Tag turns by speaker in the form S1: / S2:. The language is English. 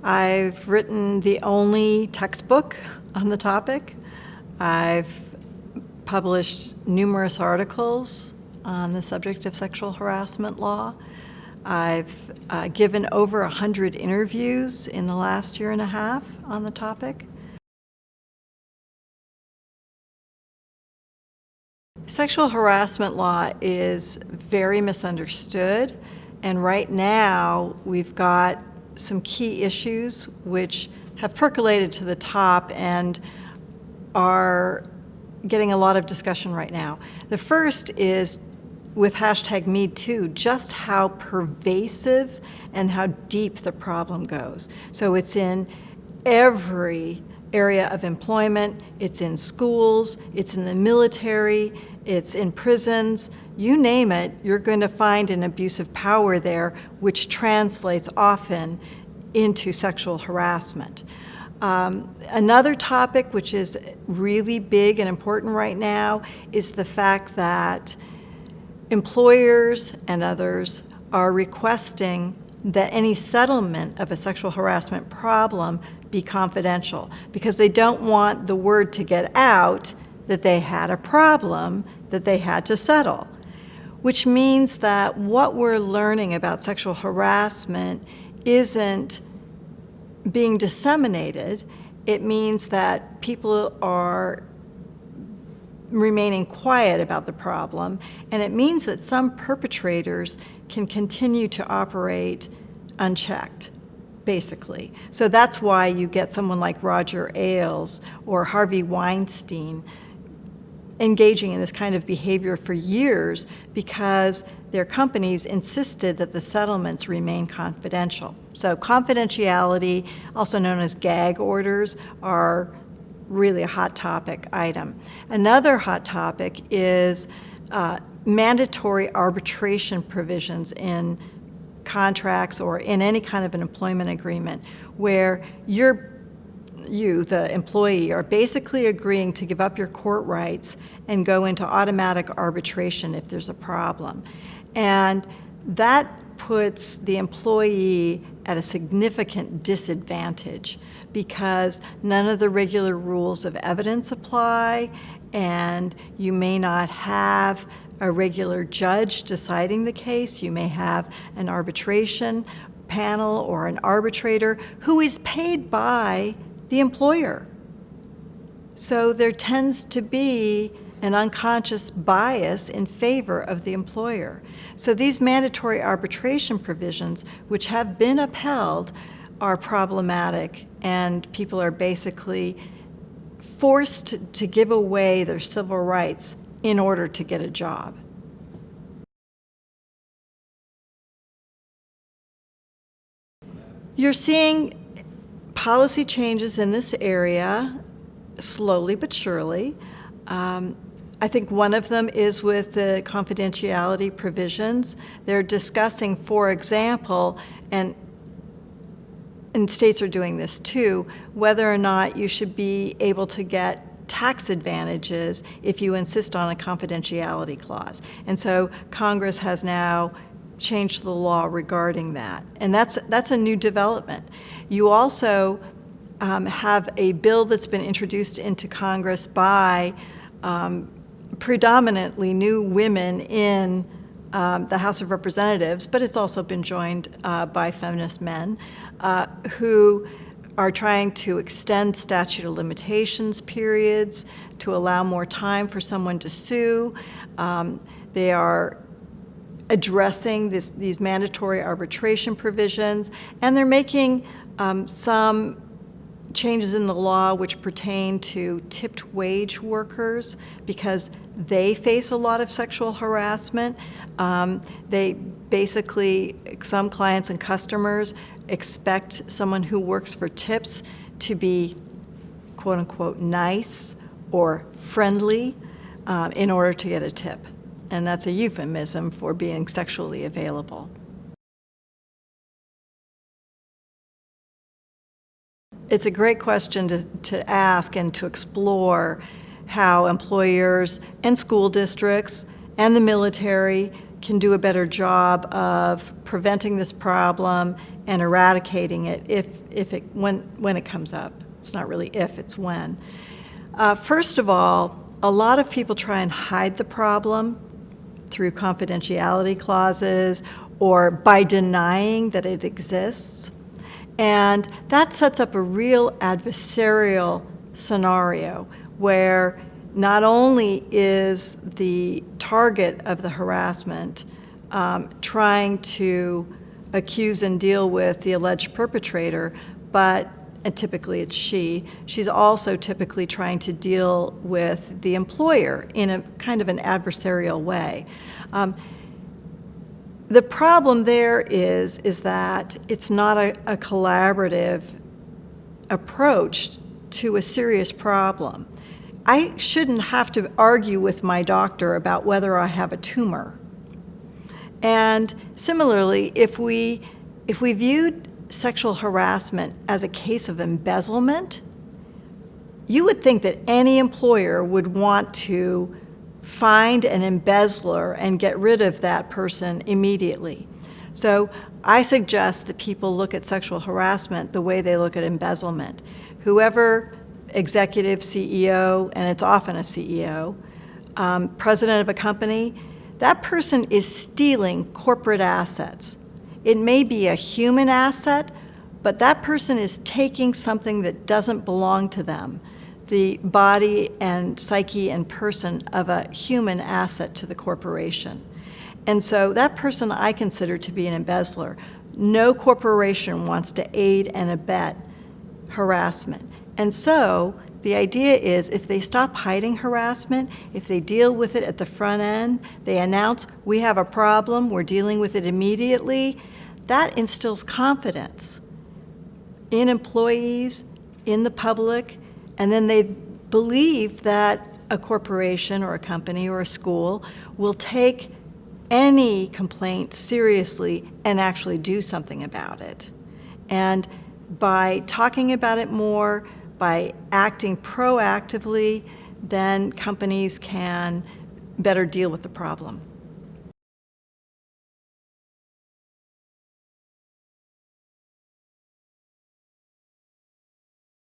S1: I've written the only textbook on the topic. I've published numerous articles on the subject of sexual harassment law. I've given over 100 interviews in the last year and a half on the topic. Sexual harassment law is very misunderstood, and right now we've got some key issues which have percolated to the top and are getting a lot of discussion right now. The first is with #MeToo, just how pervasive and how deep the problem goes. So it's in every area of employment, it's in schools, it's in the military, it's in prisons, you name it, you're going to find an abuse of power there, which translates often into sexual harassment. Another topic which is really big and important right now is the fact that employers and others are requesting that any settlement of a sexual harassment problem be confidential because they don't want the word to get out that they had a problem that they had to settle, which means that what we're learning about sexual harassment isn't being disseminated. It means that people are remaining quiet about the problem, and it means that some perpetrators can continue to operate unchecked, basically. So that's why you get someone like Roger Ailes or Harvey Weinstein engaging in this kind of behavior for years because their companies insisted that the settlements remain confidential. So confidentiality, also known as gag orders, are really a hot topic item. Another hot topic is mandatory arbitration provisions in contracts or in any kind of an employment agreement where you, the employee, are basically agreeing to give up your court rights and go into automatic arbitration if there's a problem. And that puts the employee at a significant disadvantage because none of the regular rules of evidence apply, and you may not have a regular judge deciding the case. You may have an arbitration panel or an arbitrator who is paid by the employer. So there tends to be an unconscious bias in favor of the employer. So these mandatory arbitration provisions, which have been upheld, are problematic, and people are basically forced to give away their civil rights in order to get a job. You're seeing policy changes in this area, slowly but surely. I think one of them is with the confidentiality provisions. They're discussing, for example, and states are doing this too, whether or not you should be able to get tax advantages if you insist on a confidentiality clause. And so Congress has now changed the law regarding that. And that's a new development. You also have a bill that's been introduced into Congress by predominantly new women in the House of Representatives, but it's also been joined by feminist men who are trying to extend statute of limitations periods to allow more time for someone to sue. They are addressing these mandatory arbitration provisions, and they're making some changes in the law which pertain to tipped wage workers because they face a lot of sexual harassment. They basically, some clients and customers expect someone who works for tips to be quote unquote nice or friendly in order to get a tip. And that's a euphemism for being sexually available. It's a great question to ask and to explore how employers and school districts and the military can do a better job of preventing this problem and eradicating it when it comes up. It's not really if, it's when. First of all, a lot of people try and hide the problem through confidentiality clauses or by denying that it exists. And that sets up a real adversarial scenario where not only is the target of the harassment trying to accuse and deal with the alleged perpetrator, and typically it's she's also typically trying to deal with the employer in a kind of an adversarial way. The problem there is that it's not a collaborative approach to a serious problem. I shouldn't have to argue with my doctor about whether I have a tumor. And similarly, if we viewed sexual harassment as a case of embezzlement, you would think that any employer would want to find an embezzler and get rid of that person immediately. So I suggest that people look at sexual harassment the way they look at embezzlement. Whoever executive, CEO, and it's often a CEO, president of a company, that person is stealing corporate assets. It may be a human asset, but that person is taking something that doesn't belong to them, the body and psyche and person of a human asset to the corporation. And so that person I consider to be an embezzler. No corporation wants to aid and abet harassment. And so the idea is if they stop hiding harassment, if they deal with it at the front end, they announce, we have a problem, we're dealing with it immediately, that instills confidence in employees, in the public, and then they believe that a corporation or a company or a school will take any complaint seriously and actually do something about it. And by talking about it more, by acting proactively, then companies can better deal with the problem.